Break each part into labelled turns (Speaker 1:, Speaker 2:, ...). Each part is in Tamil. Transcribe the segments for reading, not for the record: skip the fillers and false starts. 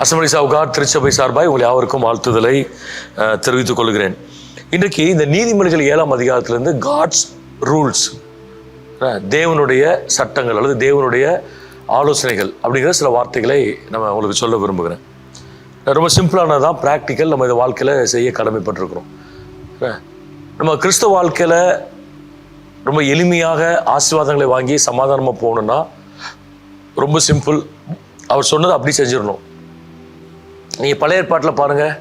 Speaker 1: அசெம்பிளிஸ் ஆஃப் காட் திருச்சபை சார்பாய் உங்கள் யாவருக்கும் வாழ்த்துதலை தெரிவித்துக் கொள்கிறேன். இன்றைக்கு இந்த நீதிமொழிகள் 7ஆம் அதிகாரத்திலிருந்து காட்ஸ் ரூல்ஸ், தேவனுடைய சட்டங்கள் அல்லது தேவனுடைய ஆலோசனைகள் அப்படிங்கிற சில வார்த்தைகளை நம்ம உங்களுக்கு சொல்ல விரும்புகிறேன். ரொம்ப சிம்பிளானதான், ப்ராக்டிக்கல். நம்ம இந்த வாழ்க்கையில் செய்ய கடமைப்பட்டிருக்கிறோம். நம்ம கிறிஸ்தவ வாழ்க்கையில் ரொம்ப எளிமையாக ஆசீர்வாதங்களை வாங்கி சமாதானமாக போகணுன்னா ரொம்ப சிம்பிள். அவர் சொன்னதை அப்படி செஞ்சிடணும். நீங்கள் பழைய ஏற்பாட்டில் பாருங்கள்,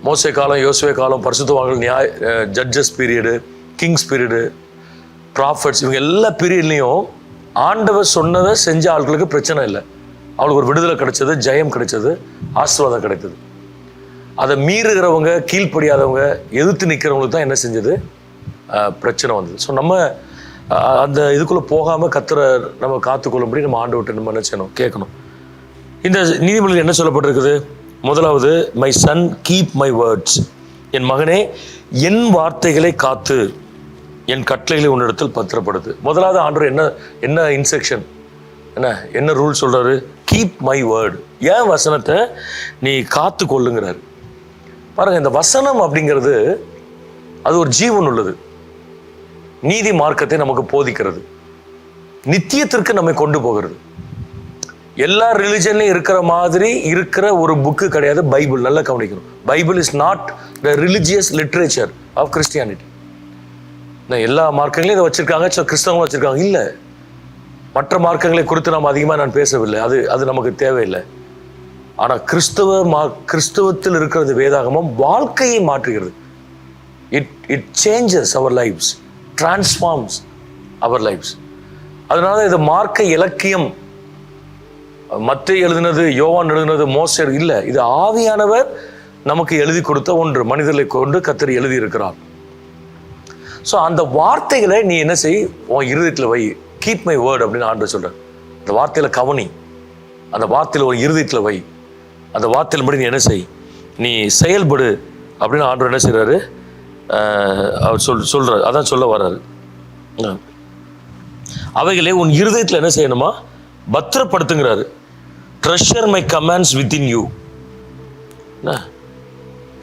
Speaker 1: மோசே காலம், யோசுவே காலம், பரிசுத்தவான்கள், judges period, Kings period, prophets, இவங்க எல்லா பீரியட்லேயும் ஆண்டவர் சொன்னதை செஞ்ச ஆட்களுக்கு பிரச்சனை இல்லை. அவளுக்கு ஒரு விடுதலை கிடைச்சது, ஜெயம் கிடைச்சது, ஆசீர்வாதம் கிடைத்தது. அதை மீறுகிறவங்க, கீழ்ப்படியாதவங்க, எதிர்த்து நிற்கிறவங்களுக்கு தான் என்ன செஞ்சது, பிரச்சனை வந்தது. ஸோ நம்ம அந்த இதுக்குள்ளே போகாமல் கத்தரை நம்ம காத்துக்கொள்ளும்படி நம்ம ஆண்டவர்கிட்ட நம்ம என்ன செய்யணும், கேட்கணும். இந்த நீதிமொழியில் என்ன சொல்லப்பட்டிருக்குது? முதலாவது, my son keep my words, என் மகனே என் வார்த்தைகளை காத்து என் கட்டளைகளை உன்னிடத்தில் பத்திரப்படுது. முதலாவது ஆண்டவர் என்ன இன்ஸ்ட்ரக்ஷன், என்ன ரூல் சொல்றாரு? கீப் மை வேர்டு, ஏன் வசனத்தை நீ காத்து கொள்ளுங்கிறாரு. பாருங்க, இந்த வசனம் அப்படிங்கிறது அது ஒரு ஜீவன் உள்ளது. நீதி மார்க்கத்தை நமக்கு போதிக்கிறது, நித்தியத்திற்கு நம்மை கொண்டு போகிறது. எல்லா ரிலிஜன்லையும் இருக்கிற மாதிரி இருக்கிற ஒரு புக்கு கிடையாது பைபிள். நல்லா கவனிக்கணும். Bible is not the religious literature of Christianity. எல்லா மார்க்கங்களையும் இதை வச்சிருக்காங்க, கிறிஸ்தவங்களும் வச்சிருக்காங்க. இல்லை, மற்ற மார்க்கங்களை குறித்து நாம் அதிகமாக நான் பேசவில்லை, அது நமக்கு தேவையில்லை. ஆனால் கிறிஸ்தவத்தில் இருக்கிறது வேதாகமம் வாழ்க்கையை மாற்றுகிறது. It changes our lives, transforms our lives. அதனால இது மார்க்க இலக்கியம், மத்தேயு எழுதினது, யோவான் எழுதினது, மோசே இல்லை. இது ஆவியானவர் நமக்கு எழுதி கொடுத்த ஒன்று, மனிதர்களை கொண்டு கர்த்தர் எழுதி இருக்கிறார். ஸோ அந்த வார்த்தைகளை நீ என்ன செய், உன் இருதயத்தில் வை. கீப் மை வேர்ட் அப்படின்னு ஆண்டவர் சொல்றார். அந்த வார்த்தையில கவனி, அந்த வார்த்தையில் ஒரு இருதயத்தில் வை, அந்த வார்த்தையில் படி நீ என்ன செய், நீ செயல்படு அப்படின்னு ஆண்டவர் என்ன செய்யறாரு, அவர் சொல்றாரு. அதான் சொல்ல வர்றாரு. அவைகளே உன் இருதயத்தில் என்ன செய்யணுமா, பத்திரப்படுத்துங்கிறாரு. Treasure my commands within you,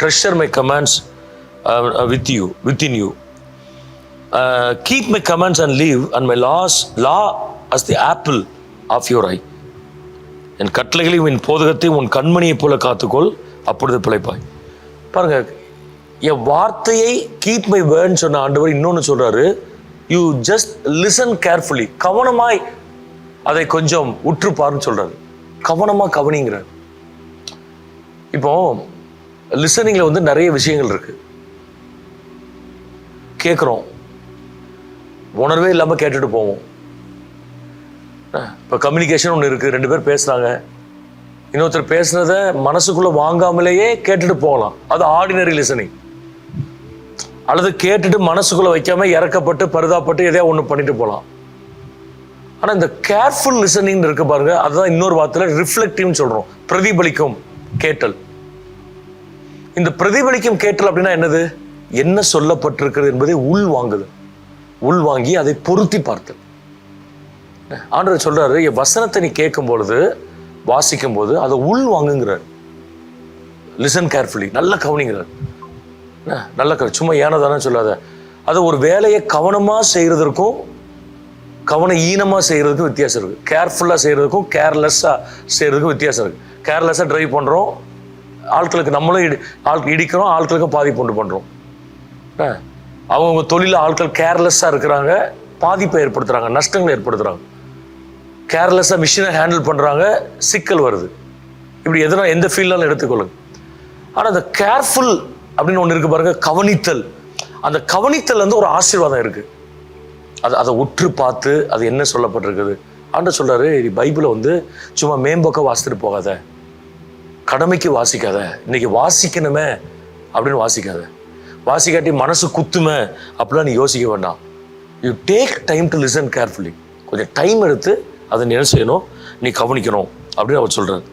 Speaker 1: treasure my commands within you, keep my commands and live and my law as the apple of your eye. என் கட்டளைகளையும் என் போதகத்தையும் உன் கண்மணியை போல காத்துக்கொள், அப்பொழுது பிழைப்பாய். பாருங்க, என் வார்த்தையை கீப் மை வேர்ட்னு சொன்ன ஆண்டவர் இன்னொன்று சொல்றாரு, யூ ஜஸ்ட் லிசன் கேர்ஃபுல்லி, கவனமாய் அதை கொஞ்சம் உற்றுப்பாருன்னு சொல்றாரு. கவனமா கவனிங்கிறார். இப்போ லிசனிங்ல வந்து நிறைய விஷயங்கள் இருக்கு. கேட்குறோம், உணர்வே இல்லாம கேட்டுட்டு போவோம். இப்போ கம்யூனிகேஷன் ஒன்று இருக்கு, ரெண்டு பேர் பேசுறாங்க, இன்னொருத்தர் பேசுனதை மனசுக்குள்ள வாங்காமலேயே கேட்டுட்டு போகலாம், அது ஆர்டினரி லிசனிங். அல்லது கேட்டுட்டு மனசுக்குள்ள வைக்காம இறக்கப்பட்டு பரிதாப்பட்டு எதையா ஒன்று பண்ணிட்டு போகலாம். ஆனால் இந்த கேர்ஃபுல் லிசனிங் இருக்கு பாருங்க, அதுதான் இன்னொரு வார்த்தையில் ரிஃப்ளெக்டிவ்னு சொல்றோம், பிரதிபலிக்கும் கேட்டல். இந்த பிரதிபலிக்கும் கேட்டல் அப்படின்னா என்னது, என்ன சொல்லப்பட்டிருக்கிறது என்பதை உள்வாங்குது, உள்வாங்கி அதை பொருத்தி பார்த்தல். ஆண்டவர் சொல்றாரு, என் வசனத்தை நீ கேட்கும் பொழுது, வாசிக்கும் போது அதை உள்வாங்குங்கிறார். லிசன் கேர்ஃபுல்லி, நல்ல கவனிங்கிறார். நல்ல சும்மா ஏனதானே சொல்லாத. அது ஒரு வேலையை கவனமா செய்யறதற்கும் கவன ஈனமாக செய்கிறதுக்கும் வித்தியாசம் இருக்குது. கேர்ஃபுல்லாக செய்கிறதுக்கும் கேர்லெஸ்ஸாக செய்கிறதுக்கும் வித்தியாசம் இருக்குது. கேர்லெஸ்ஸாக ட்ரைவ் பண்ணுறோம், ஆட்களுக்கு நம்மளும் இடிக்கிறோம், ஆட்களுக்கும் பாதிப்பு உண்டு பண்ணுறோம். அவங்க தொழிலில் ஆட்கள் கேர்லெஸ்ஸாக இருக்கிறாங்க, பாதிப்பை ஏற்படுத்துகிறாங்க, நஷ்டங்களை ஏற்படுத்துகிறாங்க. கேர்லெஸ்ஸாக மிஷினை ஹேண்டில் பண்ணுறாங்க, சிக்கல் வருது. இப்படி எந்த ஃபீல்டாலும் எடுத்துக்கொள்ளுங்க. ஆனால் அந்த கேர்ஃபுல் அப்படின்னு ஒன்று இருக்குது பாருங்க, கவனித்தல். அந்த கவனித்தல் வந்து ஒரு ஆசீர்வாதம் இருக்குது. அதை உற்று பார்த்து அது என்ன சொல்லப்பட்டிருக்குது. ஆண்டவர் சொல்றாரு, பைபிளை வந்து சும்மா மேம்போக்க வாசித்துட்டு போகாத, கடமைக்கு வாசிக்காத, இன்னைக்கு வாசிக்கணுமே அப்படின்னு வாசிக்காத, வாசிக்காட்டி மனசு குத்துமே அப்படிலாம் நீ யோசிக்க வேண்டாம். You take time to listen carefully. கொஞ்சம் டைம் எடுத்து அதை நீ என்ன செய்யணும், நீ கவனிக்கணும் அப்படின்னு அவர் சொல்றாரு.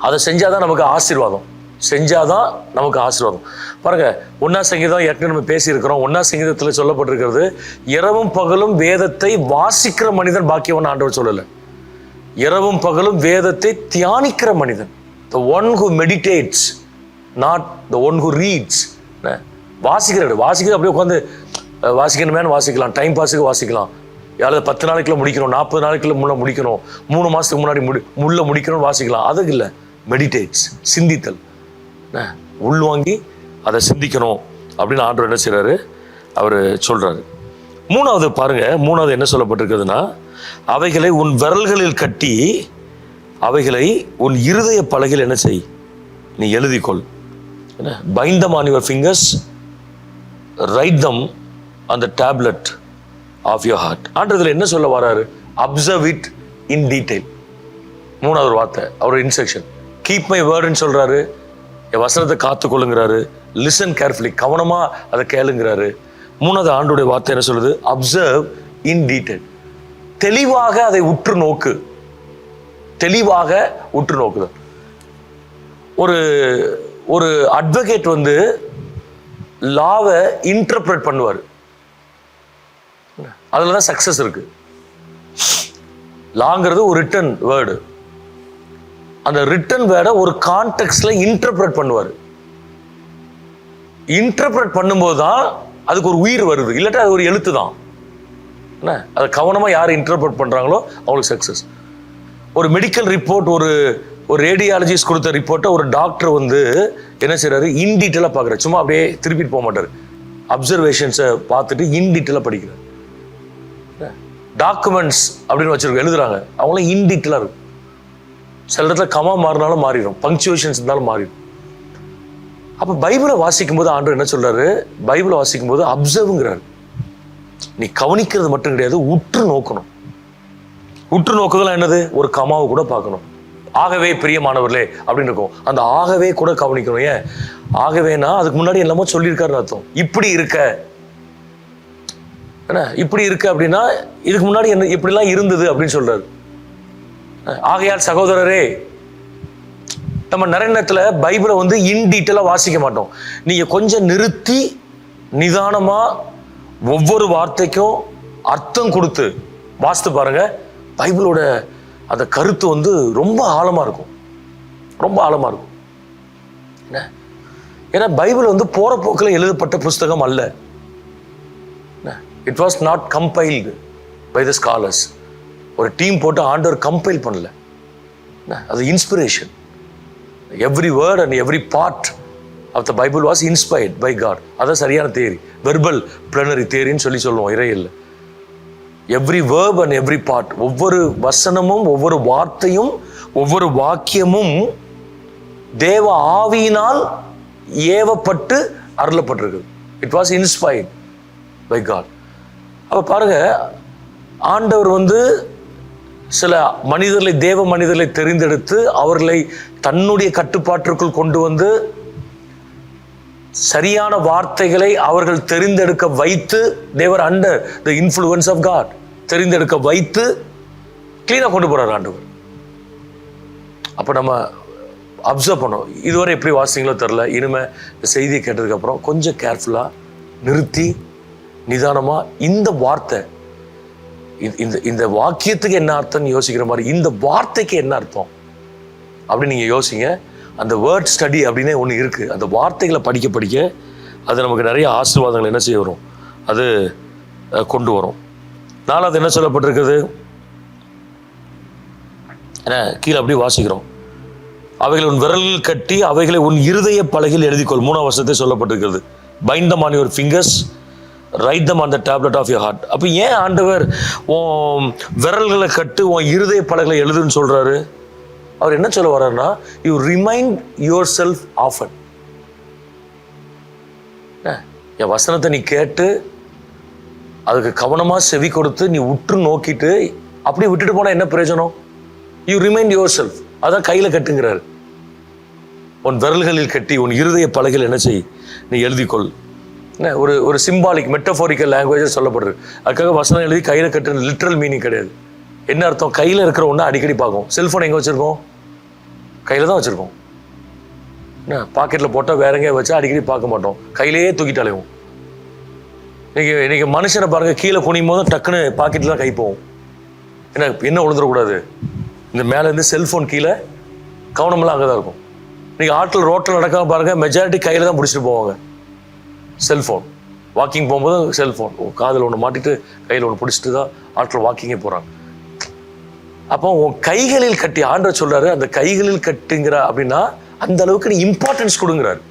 Speaker 1: அதை செஞ்சாதான் நமக்கு ஆசீர்வாதம், செஞ்சாதான் நமக்கு ஆசீர்வாதம். பாருங்க, 1ஆம் சங்கீதம் ஏற்கனவே நம்ம பேசியிருக்கிறோம். 1ஆம் சங்கீதத்தில் சொல்லப்பட்டிருக்கிறது, இரவும் பகலும் வேதத்தை வாசிக்கிற மனிதன் பாக்கியவன் ஆண்டவர் சொல்லலை. இரவும் பகலும் வேதத்தை தியானிக்கிற மனிதன். The one who meditates, not the one who reads. வாசிக்கிறது அப்படியே உட்காந்து வாசிக்கணுமேனு வாசிக்கலாம், டைம் பாஸுக்கு வாசிக்கலாம். யாராவது 10 நாளைக்குள்ள முடிக்கணும், 40 நாளைக்குள்ள முன்ன முடிக்கணும், 3 மாதத்துக்கு முன்னாடி முடிக்கணும்னு வாசிக்கலாம். அதுக்கு இல்லை, மெடிடேட்ஸ், சிந்தித்தல், உள்வாங்கி அதை சிந்திக்கணும் அப்படின்னு ஆண்டவர் என்ன செய்கிறாரு, அவர் சொல்கிறாரு. மூணாவது பாருங்க, மூணாவது என்ன சொல்லப்பட்டிருக்குதுன்னா, அவைகளை உன் விரல்களில் கட்டி அவைகளை உன் இருதய பலகையில் என்ன செய், நீ எழுதிக்கொள். என்ன, bind them on your fingers, write them on the tablet of your heart. ஆண்டதில் என்ன சொல்ல வராரு, அப்சர்வ் இட் இன் டீடைல். மூணாவது வார்த்தை அவரோட இன்ஸ்ட்ரக்ஷன். கீப் மை வேர்டுன்னு சொல்றாரு, என் வசனத்தை காத்துக்கொள்ளுங்கிறாரு. லிசன் கேர்ஃபுல்லி, கவனமா அதை கேளுங்கிறாரு. மூணாவது ஆண்டோடைய வார்த்தை என்ன சொல்லுது, அப்சர்வ் இன் டீடைல். தெளிவாக அதை உற்று நோக்கு, தெளிவாக உற்று நோக்குதல். ஒரு அட்வொகேட் வந்து லாவை இன்டர்பிரட் பண்ணுவார், அதுலதான் சக்சஸ் இருக்கு. லாங்கிறது ஒரு ரிட்டன் வேர்டு, அந்த ரிட்டன் வேர்டை ஒரு கான்டெக்ட்ல இன்டர்பிரட் பண்ணுவார். இன்டர்பிரட் பண்ணும்போது தான் அதுக்கு ஒரு உயிர் வருது, இல்லாட்டா அது ஒரு எழுத்து தான். என்ன, அதை கவனமாக யார் இன்டர்பிரட் பண்ணுறாங்களோ அவங்களுக்கு சக்ஸஸ். ஒரு மெடிக்கல் ரிப்போர்ட், ஒரு ரேடியாலஜிஸ்ட் கொடுத்த ரிப்போர்ட்டை ஒரு டாக்டர் வந்து என்ன செய்யறாரு, இன் டீட்டெயிலாக பார்க்குறாரு. சும்மா அப்படியே திருப்பிட்டு போக மாட்டார், அப்சர்வேஷன்ஸை பார்த்துட்டு இன் டீட்டெயிலாக படிக்கிறார். டாக்குமெண்ட்ஸ் அப்படின்னு வச்சிருக்கோம், எழுதுறாங்க, அவங்களாம் இன் டீட்டெயிலாக இருக்கும். சில இடத்துல கமா மாறினாலும் மாறிடும், பங்க்சுவேஷன்ஸ் இருந்தாலும் மாறிடும். அப்போ பைபிளை வாசிக்கும் போது ஆண்டவர் என்ன சொல்றாரு, பைபிளை வாசிக்கும் போது அப்சர்வ்ங்கிறாரு. நீ கவனிக்கிறது மட்டும் கிடையாது, உற்று நோக்கணும். உற்று நோக்குதல் என்னது, ஒரு கமாவை கூட பார்க்கணும். ஆகவே பிரியமானவர்களே அப்படின்னு இருக்கும், அந்த ஆகவே கூட கவனிக்கணும். ஏன் ஆகவேனா, அதுக்கு முன்னாடி எல்லாமோ சொல்லியிருக்காருன்னு அர்த்தம். இப்படி இருக்க, என்ன இப்படி இருக்க அப்படின்னா இதுக்கு முன்னாடி என்ன இப்படிலாம் இருந்தது அப்படின்னு சொல்றாரு. ஆகையால் சகோதரரே, நம்ம நிறைய நேரத்தில் பைபிளை வந்து இன் டீட்டெயிலாக வாசிக்க மாட்டோம். நீங்க கொஞ்சம் நிறுத்தி நிதானமா ஒவ்வொரு வார்த்தைக்கும் அர்த்தம் கொடுத்து வாசித்து பாருங்க, பைபிளோட அந்த கருத்து வந்து ரொம்ப ஆழமா இருக்கும், ரொம்ப ஆழமா இருக்கும். என்ன, ஏன்னா பைபிள் வந்து போற போக்கில் எழுதப்பட்ட புஸ்தகம் அல்ல. It was not compiled by the scholars. ஒரு டீம் போட்டு ஆண்டவர் கம்பைல் பண்ணல, அது inspiration. Every word and every part of the Bible was inspired by God. அதான் சரியான தேரி, வெர்பல் பிளனரி தேரின்னு சொல்லுவோம் இறையில். Every verb and every part, ஒவ்வொரு வசனமும் ஒவ்வொரு வார்த்தையும் ஒவ்வொரு வாக்கியமும் தேவ ஆவியினால் ஏவப்பட்டு அருளப்பட்டிருக்கு. It was inspired by God. அப்ப பாருங்க, ஆண்டவர் வந்து சில மனிதர்களை, தேவ மனிதர்களை தெரிந்தெடுத்து அவர்களை தன்னுடைய கட்டுப்பாட்டிற்குள் கொண்டு வந்து சரியான வார்த்தைகளை அவர்கள் தெரிந்தெடுக்க வைத்து, தேவர் under the influence of God, தெரிந்தெடுக்க வைத்து கிளீனா கொண்டு போறார் ஆண்டவர். அப்ப நம்ம அப்சர்வ் பண்ணோம். இதுவரை எப்படி வாசிங்களோ தெரியல, இனிமே இந்த செய்தியை கேட்டதுக்கு அப்புறம் கொஞ்சம் கேர்ஃபுல்லா நிறுத்தி நிதானமா இந்த வார்த்தை, இந்த வாக்கியத்துக்கு என்ன அர்த்தம்னு யோசிக்கிற மாதிரி இந்த வார்த்தைக்கு என்ன அர்த்தம் அப்படின்னு நீங்க யோசிங்க. அந்த வேர்ட் ஸ்டடி அப்படின்னு ஒன்று இருக்கு, அந்த வார்த்தைகளை படிக்க படிக்க அது நமக்கு நிறைய ஆசீர்வாதங்கள் என்ன செய்ய வரும், அது கொண்டு வரும். நாலாவது என்ன சொல்லப்பட்டிருக்குது, கீழே அப்படி வாசிக்கிறோம், அவைகளை உன் விரலில் கட்டி அவைகளை உன் இருதய பலகையில் எழுதிக்கொள். 3ஆம் வசனத்தை சொல்லப்பட்டிருக்கிறது, bind them on your fingers, write them on the tablet of your heart. அப்போ ஏன் ஆண்டவர் உன் விரல்களை கட்டு உன் இருதய பலகைகளை எழுதுன்னு சொல்றாரு? அவர் என்ன சொல்ல வர்றாருன்னா, you remind yourself often. என் வசனத்தை நீ கேட்டு அதுக்கு கவனமா செவி கொடுத்து நீ உற்று நோக்கிட்டு அப்படி விட்டுட்டு போனா என்ன பிரயோஜனம்? யூ ரிமைண்ட் யுவர் செல்ஃப், அதான் கையில கட்டுங்கிறாரு. உன் விரல்களில் கட்டி உன் இருதய பலகையில் என்ன செய், நீ எழுதிக்கொள். என்ன ஒரு சிம்பாலிக் மெட்டஃபோரிக்கல் லாங்குவேஜ் சொல்லப்படுது. அதுக்காக வசனம் எழுதி கையில கட்டுறது லிட்ரல் மீனிங் கிடையாது. என்ன அர்த்தம்? கையில இருக்கிற ஒன்று அடிக்கடி பார்க்கும். செல்போன் எங்க வச்சிருக்கோம்? கையில தான் வச்சிருக்கோம். என்ன பாக்கெட்ல போட்டா வேற எங்கேயா வச்சா அடிக்கடி பார்க்க மாட்டோம், கையிலேயே தூக்கிட்டு அலைவோம். இன்னைக்கு மனுஷனை பாருங்க, கீழே குனியும் போது டக்குன்னு பாக்கெட்ல தான் கை போவோம். என்ன விழுந்துடக்கூடாது, இந்த மேலேருந்து செல்ஃபோன் கீழே கவனமெல்லாம் அங்கே தான் இருக்கும். நீங்கள் ஆட்கள் ரோட்டில் நடக்காம பாருங்கள், மெஜாரிட்டி கையில் தான் பிடிச்சிட்டு போவாங்க செல்ஃபோன். வாக்கிங் போகும்போது செல்ஃபோன் காதில் ஒன்று மாட்டிட்டு கையில் ஒன்று பிடிச்சிட்டு தான் ஆட்கள் வாக்கிங்கே போகிறாங்க. அப்போ உன் கைகளில் கட்டி, ஆண்டவர் சொல்கிறாரு அந்த கைகளில் கட்டுங்கிற அப்படின்னா அந்த அளவுக்கு நீ இம்பார்ட்டன்ஸ் கொடுங்கிறாரு.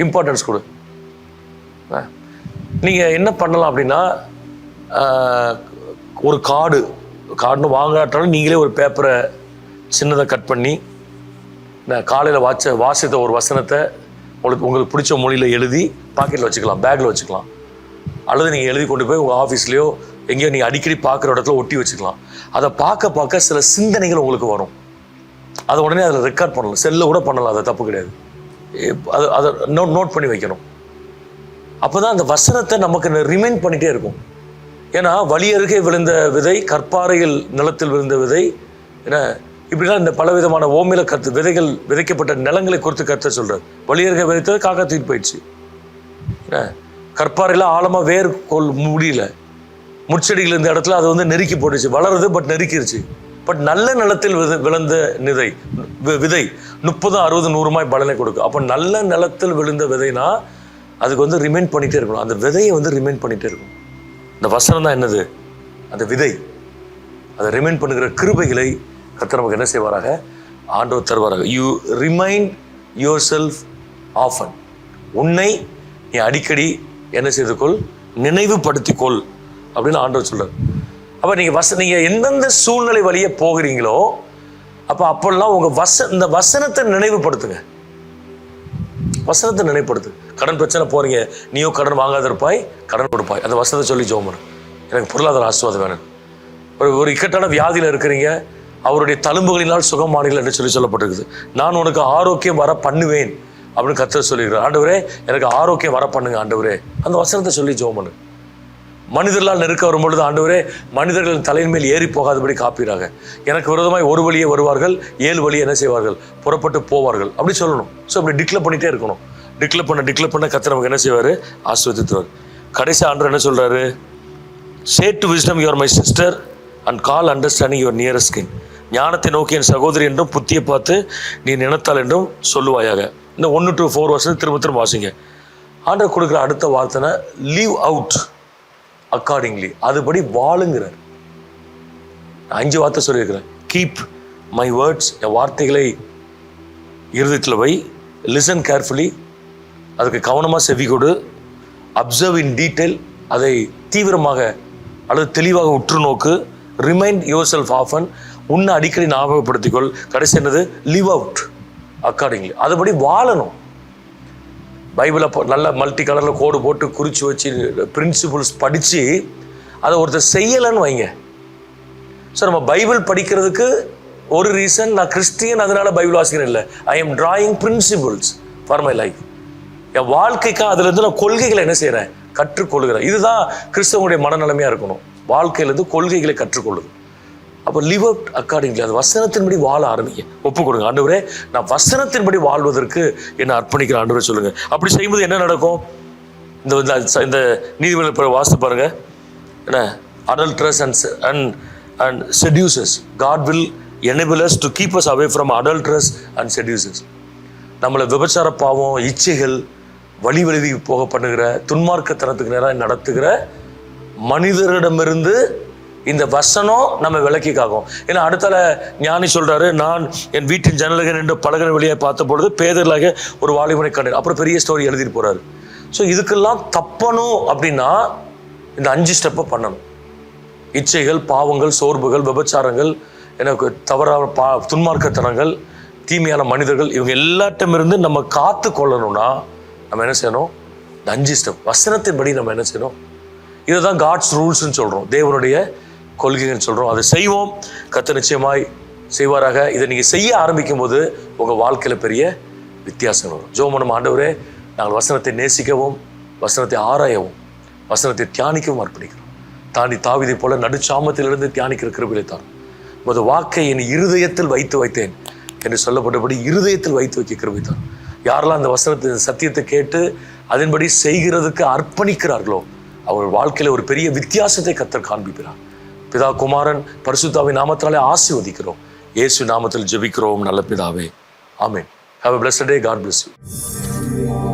Speaker 1: இம்பார்ட்டன்ஸ் கொடு. நீங்கள் என்ன பண்ணலாம் அப்படின்னா, ஒரு கார்டுன்னு வாங்காட்டாலும் நீங்களே ஒரு பேப்பரை சின்னதாக கட் பண்ணி காலையில் வாசித்த ஒரு வசனத்தை உங்களுக்கு பிடிச்ச மொழியில் எழுதி பாக்கெட்டில் வச்சுக்கலாம், பேக்கில் வச்சுக்கலாம். அல்லது நீங்கள் எழுதி கொண்டு போய் உங்கள் ஆஃபீஸ்லேயோ எங்கேயோ நீங்கள் அடிக்கடி பார்க்குற இடத்துல ஒட்டி வச்சுக்கலாம். அதை பார்க்க சில சிந்தனைகள் உங்களுக்கு வரும். அதை உடனே அதில் ரெக்கார்ட் பண்ணலாம், செல்லில் கூட பண்ணலாம், அது தப்பு கிடையாது. அதை நோட் பண்ணி வைக்கணும். அப்போ தான் அந்த வசனத்தை நமக்கு ரிமைண்ட் பண்ணிகிட்டே இருக்கும். ஏன்னா வழியருகே விழுந்த விதை, கற்பாறையில் நிலத்தில் விழுந்த விதை, ஏன்னா இப்படிலாம் இந்த பலவிதமான ஓமையில விதைகள் விதைக்கப்பட்ட நிலங்களை குறித்து கர்த்தர் சொல்றார். வழியருகே விதைத்தது காக்கா தூக்கிட்டு போயிடுச்சு. கற்பாறையில் ஆழமாக வேர் முடியல, முட்செடிகள் இந்த இடத்துல அது நெருக்கி போட்டுச்சு, வளருது பட் நெருக்கிருச்சு. பட் நல்ல நிலத்தில் விழுந்த விதை 30, 60, 100 பலனை கொடுக்கும். அப்போ நல்ல நிலத்தில் விழுந்த விதைனா அதுக்கு ரிமைண்ட் பண்ணிகிட்டே இருக்கணும். அந்த விதையை ரிமைண்ட் பண்ணிகிட்டே இருக்கும். இந்த வசனம் தான் என்னது? அந்த விதை. அதை ரிமைண்ட் பண்ணுகிற கிருபைகளை கர்த்தர் நமக்கு என்ன செய்வாராக? ஆண்டவர் தருவாராக. You remind yourself often. உன்னை நீ அடிக்கடி என்ன செய்து கொள், நினைவுபடுத்திக்கொள் அப்படின்னு ஆண்டவர் சொல்றார். அப்போ நீங்கள் எந்தெந்த சூழ்நிலை வழியே போகிறீங்களோ அப்பெல்லாம் இந்த வசனத்தை நினைவுபடுத்துங்க. வசனத்தை நினைவுபடுத்து. கடன் பிரச்சனை போறீங்க, நீயோ கடன் வாங்காத இருப்பாய், கடன் கொடுப்பாய். அந்த வசனத்தை சொல்லி ஜெபம் பண்ணு. எனக்கு பொருளாதார ஆசீர்வாதம் வேணும். ஒரு இக்கட்டான வியாதியில் இருக்கிறீங்க, அவருடைய தழும்புகளினால் சுகமானீர்கள் என்று சொல்லப்பட்டிருக்குது. நான் உனக்கு ஆரோக்கியம் வர பண்ணுவேன் அப்படின்னு கர்த்தர் சொல்லியிருக்கிறார். ஆண்டவரே எனக்கு ஆரோக்கியம் வர பண்ணுங்க ஆண்டவரே. அந்த வசனத்தை சொல்லி ஜெபம் பண்ணு. மனிதர்களால் நெருக்க வரும்பொழுது ஆண்டவரே மனிதர்களின் தலையின் மேல் ஏறி போகாதபடி காப்பீராக. எனக்கு விரோதமாய் ஒரு வழியே வருவார்கள், 7 வழியை என்ன செய்வார்கள், புறப்பட்டு போவார்கள் அப்படி சொல்லணும். ஸோ அப்படி டிக்ளேர் பண்ணிகிட்டே இருக்கணும். டிக்ளேர் பண்ண கர்த்தர் நமக்கு என்ன செய்வார்? ஆசீர்வதித்துவார். கடைசி ஆண்டவர் என்ன சொல்கிறாரு? Say to wisdom you are my sister and call understanding your nearest kin. ஞானத்தை நோக்கி என் சகோதரி என்றும் புத்தியை பார்த்து நீ நினைத்தால் என்றும் சொல்லுவாயாக. இந்த 1 to 4 வருஷம் திரும்ப வாசிங்க. ஆண்டவர் கொடுக்குற அடுத்த வார்த்தைனா லீவ் அவுட் அக்கார்டிங்லி. அதுபடி வாழுங்கிறார். 5 வார்த்தை சொல்லியிருக்கிறேன். கீப் மை வேர்ட்ஸ், என் வார்த்தைகளை இருதயத்தில் வை. லிசன் கேர்ஃபுல்லி, அதுக்கு கவனமாக செவி கொடு. அப்சர்வ் இன் டீட்டெயில், அதை தீவிரமாக அல்லது தெளிவாக உற்று நோக்கு. ரிமைண்ட் யுவர் செல்ஃப் ஆஃபன், உன்னை அடிக்கடி ஞாபகப்படுத்திக்கொள். கடைசி என்னது? Live out accordingly. அதுபடி வாழணும். பைபிளை நல்ல மல்டி கலரில் கோடு போட்டு குறித்து வச்சு பிரின்சிபிள்ஸ் படித்து அதை ஒருத்தர் செய்யலைன்னு வைங்க. ஸோ நம்ம பைபிள் படிக்கிறதுக்கு ஒரு ரீசன், நான் கிறிஸ்டியன் அதனால பைபிள் வாசிக்கிறேன் இல்லை. I am drawing principles for my life. என் வாழ்க்கைக்காக அதுலேருந்து நான் கொள்கைகளை என்ன செய்கிறேன், கற்றுக்கொள்கிறேன். இதுதான் கிறிஸ்தவனுடைய மனநிலைமையாக இருக்கணும். வாழ்க்கையிலேருந்து கொள்கைகளை கற்றுக்கொள்ளுது. அப்போ லிவ் அவுட் அக்கார்டிங்லி, அது வசனத்தின்படி வாழ ஆரம்பிங்க. ஒப்பு கொடுங்க. ஆண்டவரே நான் வசனத்தின்படி வாழ்வதற்கு என்னை அர்ப்பணிக்கிற ஆண்டவரே சொல்லுங்க. அப்படி செய்யும்போது என்ன நடக்கும்? இந்த நீதிமன்ற வாசித்து பாருங்க. என்ன? adulterers and seducers. God will enable us to keep us away from adulterers and seducers. நம்மளை விபச்சார பாவம், இச்சைகள், வழி போக பண்ணுகிற, துன்மார்க்கத்தனத்துக்கு நேராக நடத்துகிற மனிதரிடமிருந்து இந்த வசனம் நம்ம விலக்கி காக்கும். ஏன்னா அடுத்தால ஞானி சொல்றாரு, நான் என் வீட்டின் ஜன்னலக நின்று பலகன வழியாக பார்த்த பொழுது பேதர்களாக ஒரு வாலிபனை கண்டேன். அப்புறம் பெரிய ஸ்டோரி எழுதிட்டு போறாரு. ஸோ இதுக்கெல்லாம் தப்பணும் அப்படின்னா இந்த 5 ஸ்டெப்பை பண்ணணும். இச்சைகள், பாவங்கள், சோர்வுகள், விபச்சாரங்கள், எனக்கு தவறான துன்மார்க்கத்தனங்கள், தீமையான மனிதர்கள், இவங்க எல்லாட்டமிருந்து நம்ம காத்து கொள்ளணும்னா நம்ம என்ன செய்யணும்? இந்த 5 ஸ்டெப் வசனத்தின்படி நம்ம என்ன செய்யணும்? இதுதான் காட்ஸ் ரூல்ஸ்ன்னு சொல்கிறோம், தேவனுடைய கொள்கைன்னு சொல்கிறோம். அதை செய்வோம். கர்த்தர் நிச்சயமாய் செய்வாராக. இதை நீங்கள் செய்ய ஆரம்பிக்கும் போது உங்கள் வாழ்க்கையில் பெரிய வித்தியாசம் வரும். ஜெபம் ஆண்டவரே, நாங்கள் வசனத்தை நேசிக்கவும், வசனத்தை ஆராயவும், வசனத்தை தியானிக்கவும் அர்ப்பணிக்கிறோம். தாவீதை போல நடுச்சாமத்திலிருந்து தியானிக்கிற கிருபையை தான். உமது வாக்கை என் இருதயத்தில் வைத்தேன் என்று சொல்லப்பட்டபடி இருதயத்தில் வைத்து வைக்க கிருபை தான். யாரெல்லாம் அந்த வசனத்தை சத்தியத்தை கேட்டு அதன்படி செய்கிறதுக்கு அர்ப்பணிக்கிறார்களோ அவர் வாழ்க்கையில் ஒரு பெரிய வித்தியாசத்தை கர்த்தர் காண்பிக்கிறார். பிதா, குமாரன், பரிசுத்தாவின் நாமத்தினாலே ஆசீர்வதிக்கிறோம். இயேசு நாமத்தில் ஜெபிக்கிறோம் நல்ல பிதாவே. ஆமென். Have a blessed day. God bless you.